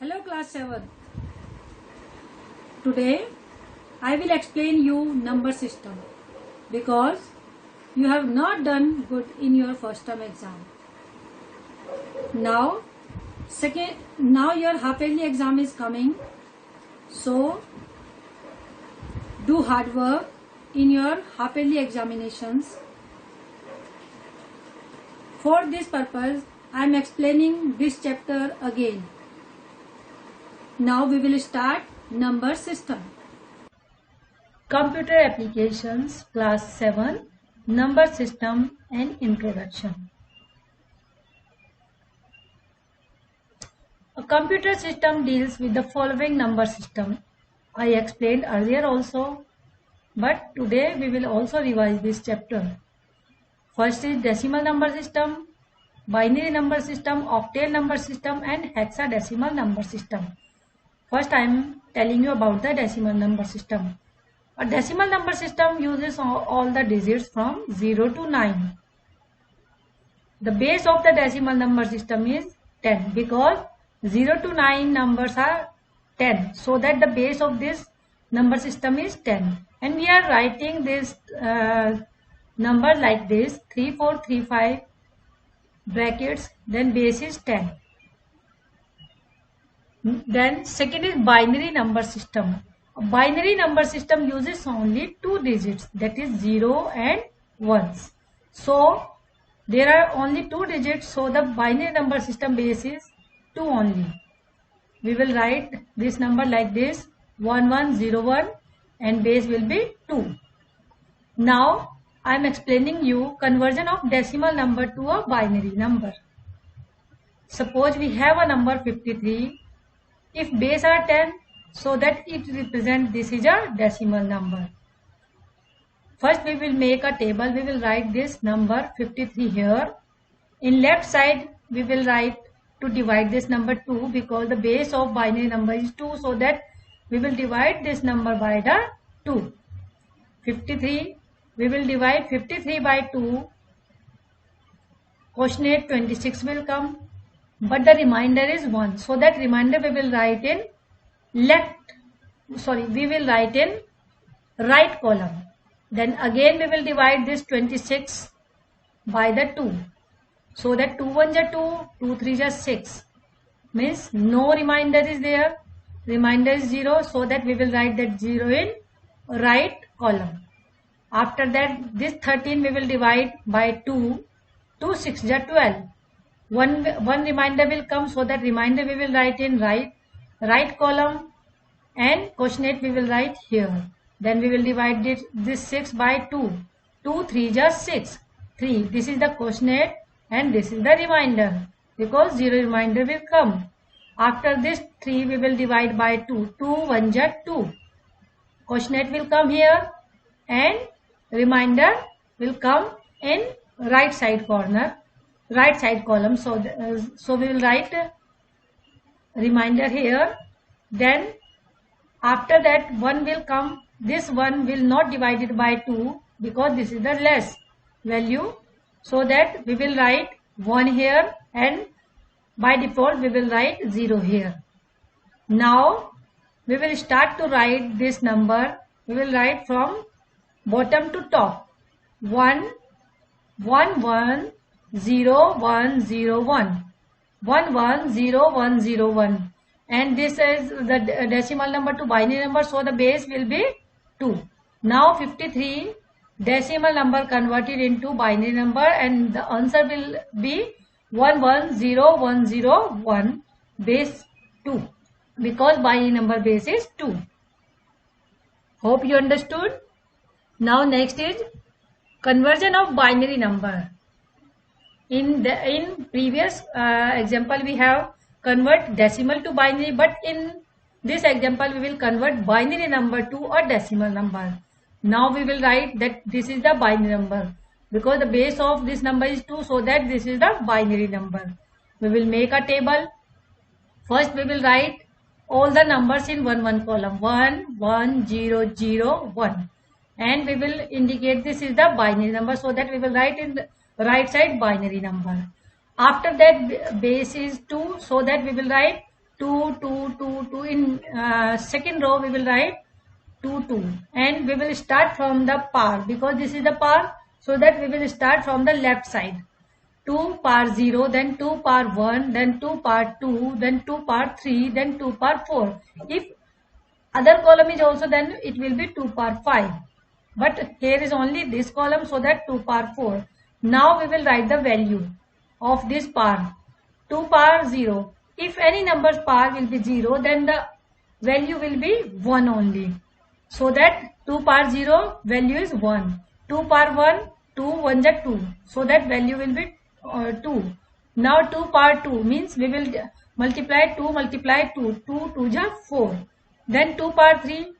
Hello class 7. Today I will explain you number system because you have not done good in your first term exam. Now your half yearly exam is coming, so do hard work in your half yearly examinations. For this purpose I am explaining this chapter again. Now we will start number system. Computer applications class 7, number system and introduction. A computer system deals with the following number system. I explained earlier also, but today we will also revise this chapter. First is decimal number system, binary number system, octal number system and hexadecimal number system. First I am telling you about the decimal number system. A decimal number system uses all the digits from 0 to 9. The base of the decimal number system is 10 because 0 to 9 numbers are 10. So that the base of this number system is 10. And we are writing this number like this: 3435 brackets, then base is 10. Then second is binary number system. A binary number system uses only two digits, that is 0 and 1s. So there are only two digits, so the binary number system base is 2 only. We will write this number like this: 1101 and base will be 2. Now I am explaining you conversion of decimal number to a binary number. Suppose we have a number 53. If base are 10, so that it represents this is a decimal number. First we will make a table. We will write this number 53 here. In left side we will write to divide this number 2 because the base of binary number is 2, so that we will divide this number by the 2. 53, we will divide 53 by 2. Quotient 26 will come. But the remainder is 1. So that remainder we will write in right column. Then again we will divide this 26 by the 2. So that 2 1 is 2, 2 3 is 6. Means no remainder is there. Remainder is 0. So that we will write that 0 in right column. After that this 13 we will divide by 2. 2 6 is 12. One remainder will come, so that remainder we will write in right column, and quotient we will write here. Then we will divide this 6 by 2. 2 3 is 6. 3. This is the quotient and this is the remainder because 0 remainder will come. After this 3 we will divide by 2. 2 1 is 2. Quotient will come here and remainder will come in right side column. So we will write remainder here. Then after that 1 will come. This 1 will not divide it by 2 because this is the less value. So that we will write 1 here and by default we will write 0 here. Now we will start to write this number. We will write from bottom to top. 1 1 1 0 1 0 1 1 1 0 1 0 1, and this is the decimal number to binary number, so the base will be 2. Now 53 decimal number converted into binary number, and the answer will be 110101 base 2 because binary number base is 2. Hope you understood. Now next is conversion of binary number. In previous example we have convert decimal to binary, but in this example we will convert binary number to a decimal number. Now we will write that this is the binary number because the base of this number is 2, so that this is the binary number. We will make a table. First we will write all the numbers in 1 column: 1 1 0 0 1, and we will indicate this is the binary number, so that we will write in the right side binary number. After that base is 2, so that we will write 2, 2, 2, 2. In second row we will write 2, 2, and we will start from the par, because this is the par, so that we will start from the left side. 2 par 0, then 2 par 1, then 2 par 2, then 2 par 3, then 2 par 4. If other column is also, then it will be 2 par 5. But here is only this column, so that 2 par 4. Now we will write the value of this par. 2 par 0. If any number's par will be 0, then the value will be 1 only. So that 2 par 0 value is 1. 2 par 1, 2 1 ja 2. So that value will be 2. Now 2 par 2 means we will multiply 2 multiply 2. 2 2 ja 4. Then 2 par 3,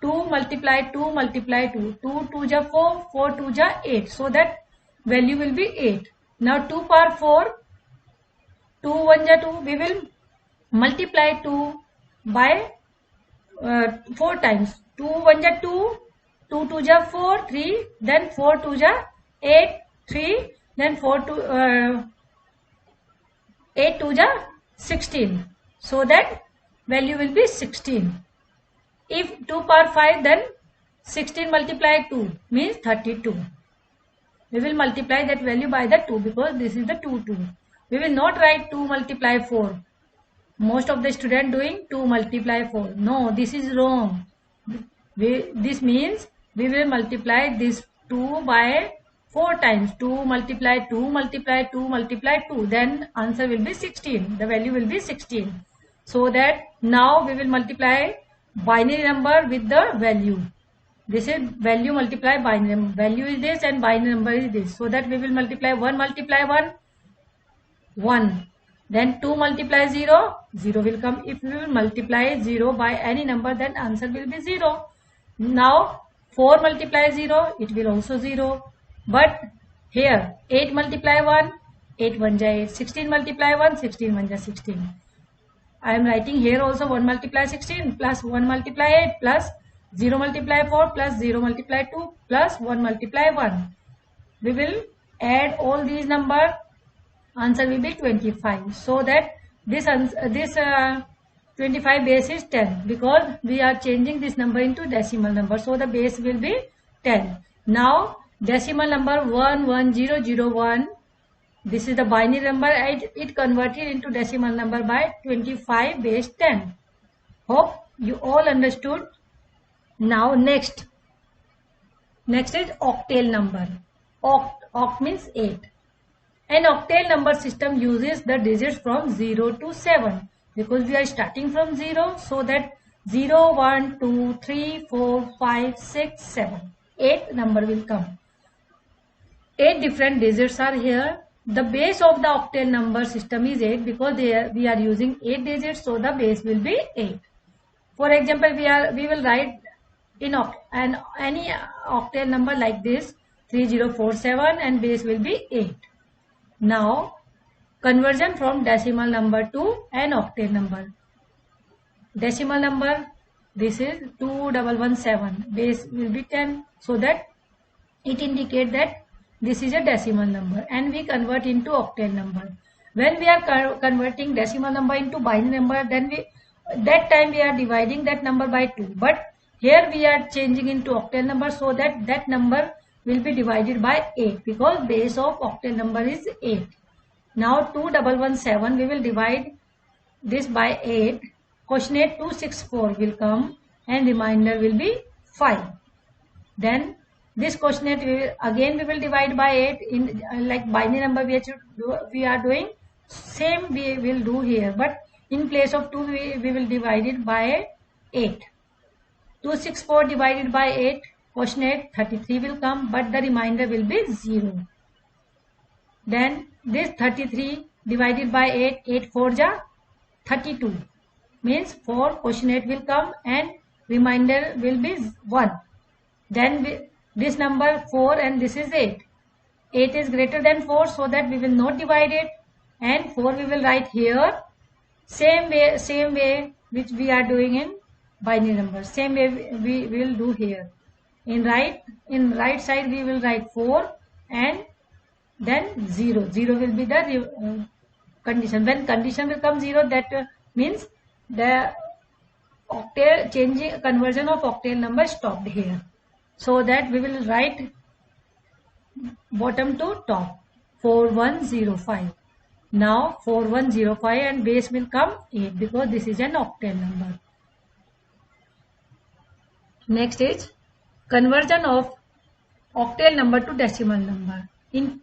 2 multiply 2 multiply 2. 2 2 ja 4, 4 2 ja 8. So that value will be 8. Now 2 par 4, 2 1 ja 2. We will multiply 2 by 4 times. 2 1 ja 2, 2 2 ja 4, 3, then 4 2 ja 8, 3, then 8 2 ja 16. So that value will be 16. If 2 par 5, then 16 multiply 2 means 32. We will multiply that value by the 2, because this is the 2 2. We will not write 2 multiply 4. Most of the student doing 2 multiply 4. No, this is wrong. This means we will multiply this 2 by 4 times. 2 multiply 2 multiply 2 multiply 2. Then answer will be 16. The value will be 16. So that now we will multiply binary number with the value. This is value multiply binary number. Value is this and binary number is this. So that we will multiply 1 multiply 1, 1. Then 2 multiply 0, 0 will come. If we will multiply 0 by any number, then answer will be 0. Now 4 multiply 0, it will also 0. But here 8 multiply 1, 8 1 ja 8. 16 multiply 1, 16 1 ja 16. I am writing here also 1 multiply 16 plus 1 multiply 8 plus 0 multiply 4 plus 0 multiply 2 plus 1 multiply 1. We will add all these numbers. Answer will be 25. So that this 25 base is 10, because we are changing this number into decimal number. So the base will be 10. Now decimal number 11001. This is the binary number. It converted into decimal number by 25 base 10. Hope you all understood. Now next is octal number. Oct means 8. An octal number system uses the digits from 0 to 7, because we are starting from 0. So that 0, 1, 2, 3, 4, 5, 6, 7. 8 number will come. 8 different digits are here. The base of the octal number system is 8, because we are using 8 digits, so the base will be 8. For example, we will write in any octal number like this, 3047, and base will be 8. Now conversion from decimal number to an octal number. Decimal number, this is 2117. Base will be 10, so that it indicates that this is a decimal number, and we convert into octal number. When we are converting decimal number into binary number, then that time we are dividing that number by 2. But here we are changing into octal number, so that number will be divided by 8, because base of octal number is 8. Now 2117, we will divide this by 8. Quotient 264 will come, and remainder will be 5. Then this quotient we will divide by 8. In like binary number we are doing, same we will do here, but in place of 2 we will divide it by 8. 264 divided by 8, quotient 33 will come, but the remainder will be 0. Then this 33 divided by 8, 8 4 ja 32, means 4 quotient will come and remainder will be 1. Then this number 4 and this is 8. 8 is greater than 4, so that we will not divide it, and 4 we will write here. Same way which we are doing in binary number. Same way we will do here. In right side we will write 4 and then 0. 0 will be the condition. When condition will come 0, that means the octal changing conversion of octal number stopped here. So that we will write bottom to top 4105. Now 4105 and base will come 8 because this is an octal number. Next is conversion of octal number to decimal number. In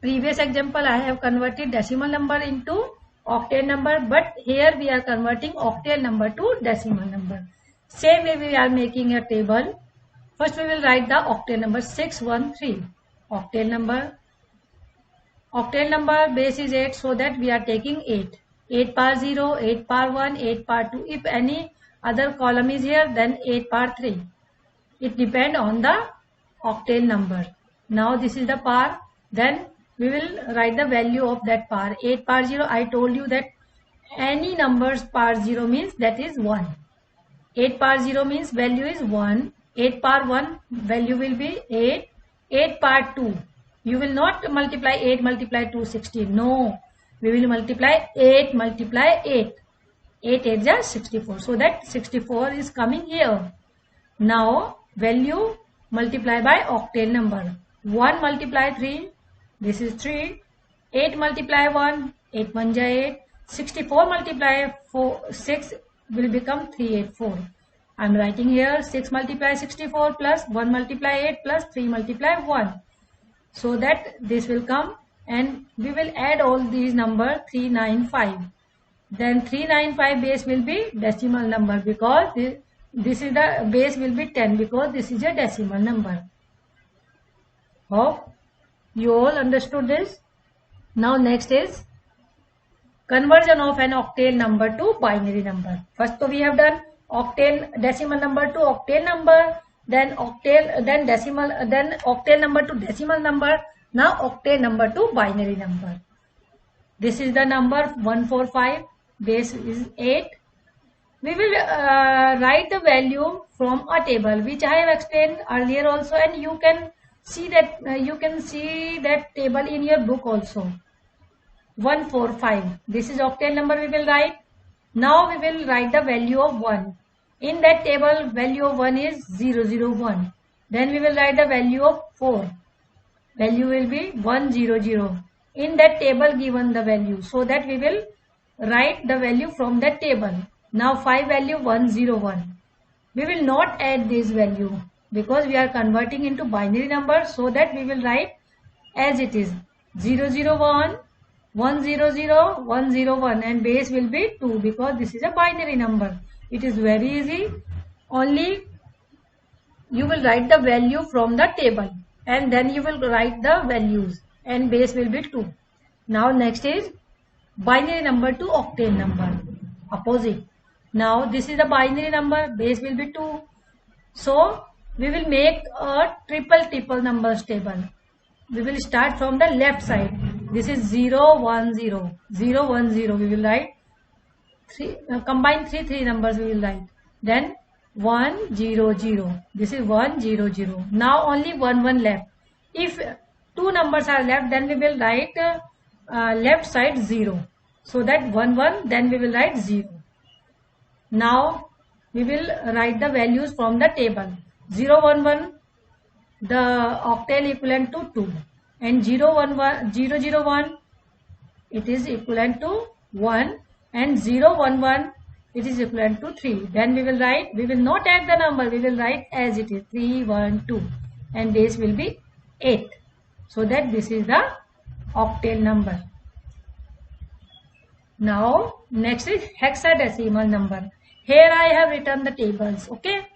previous example I have converted decimal number into octal number, but here we are converting octal number to decimal number. Same way we are making a table. First we will write the octal number 613. Octal number base is 8, so that we are taking 8. 8 power 0, 8 power 1, 8 power 2. If any other column is here, then 8 power 3. It depends on the octal number. Now this is the power. Then we will write the value of that power. 8 power 0, I told you that any numbers power 0 means that is 1. 8 power 0 means value is 1. 8 power 1 value will be 8. 8 power 2. You will not multiply 8 multiply 2 16. No. We will multiply 8 multiply 8. 8 8 is 64. So that 64 is coming here. Now value multiply by octal number. 1 multiply 3. This is 3. 8 multiply 1. 8 1 is 8. 64 multiply 6 will become 384. I am writing here 6 multiply 64 plus 1 multiply 8 plus 3 multiply 1. So that this will come, and we will add all these numbers 395. Then 395 base will be decimal number because this is the base will be 10 because this is a decimal number. Hope you all understood this. Now next is conversion of an octal number to binary number. First we have done octal decimal number to octal number, then octal number to decimal number. Now octal number to binary number. This is the number 145, base is 8. We will write the value from a table which I have explained earlier also, and you can see that table in your book also. 145, this is octal number we will write. Now we will write the value of 1. In that table value of 1 is 001. Then we will write the value of 4. Value will be 100. In that table given the value, so that we will write the value from that table. Now 5 value 101. We will not add this value because we are converting into binary number, so that we will write as it is 001, 100, 101, and base will be 2 because this is a binary number. It is very easy. Only you will write the value from the table and then you will write the values, and base will be 2. Now next is binary number to octal number. Opposite. Now this is the binary number, base will be 2. So we will make a triple numbers table. We will start from the left side. This is 0 1 0 0 1 0. We will write combine three numbers we will write. Then 1 0 0. This is 1 0 0. Now only 1 1 left. If 2 numbers are left, then we will write left side 0. So that 1 1, then we will write 0. Now we will write the values from the table. 0 1 1, the octal equivalent to 2, and 0 0 1, it is equivalent to 1, and 0 1 1, it is equivalent to 3. Then we will write, we will not add the number, we will write as it is 3 1 2, and base will be 8. So that this is the octal number. Now next is hexadecimal number. Here I have written the tables. Okay.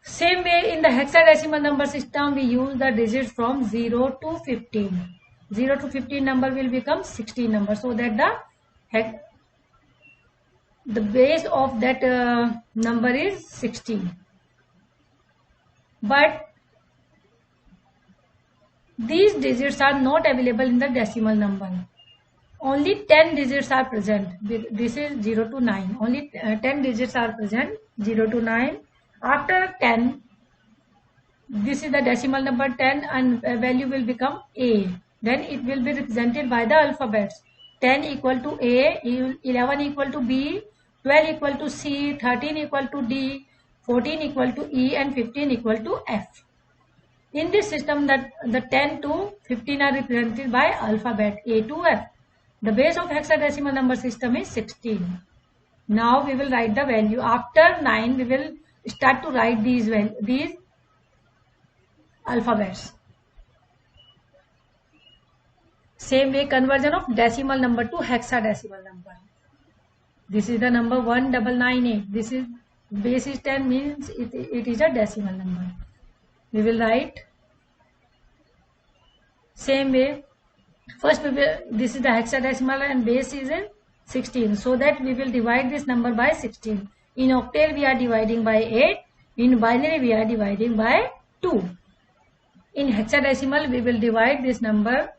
Same way in the hexadecimal number system, we use the digits from 0 to 15. 0 to 15 number will become 16 number, so that the base of that number is 16. But these digits are not available in the decimal number. Only 10 digits are present. This is 0 to 9. Only 10 digits are present, 0 to 9. After 10, this is the decimal number 10, and value will become A. Then it will be represented by the alphabets 10 equal to A, 11 equal to B, 12 equal to C, 13 equal to D, 14 equal to E, and 15 equal to F. In this system, that the 10 to 15 are represented by alphabet A to F. The base of hexadecimal number system is 16. Now we will write the value. After 9, we will start to write these alphabets. Same way, conversion of decimal number to hexadecimal number. This is the number 1998. This is base is 10, means it is a decimal number. We will write same way. First this is the hexadecimal and base is 16. So that we will divide this number by 16. In octal we are dividing by 8. In binary we are dividing by 2. In hexadecimal we will divide this number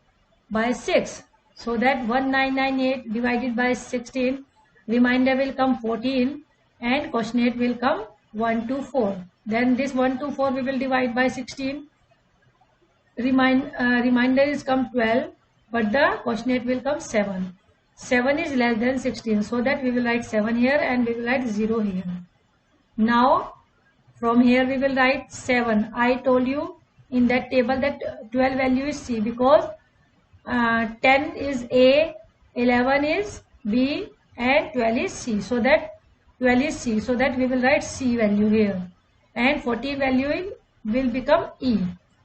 by 6. So that 1998 divided by 16, remainder will come 14 and quotient will come 1 to 4. Then this 1 to 4 we will divide by 16. Remainder is come 12, but the quotient will come 7. 7 is less than 16, so that we will write 7 here and we will write 0 here. Now from here we will write 7. I told you in that table that 12 value is C, because 10 is A, 11 is B, and 12 is C. So that 12 is C. So that we will write C value here, and 14 value will become E.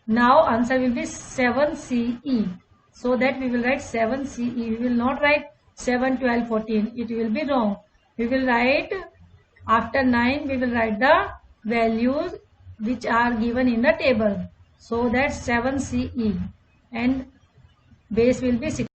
Now answer will be 7CE. So that we will write 7CE. We will not write 7, 12, 14. It will be wrong. We will write after 9. We will write the values which are given in the table. So that 7CE and base will be 6.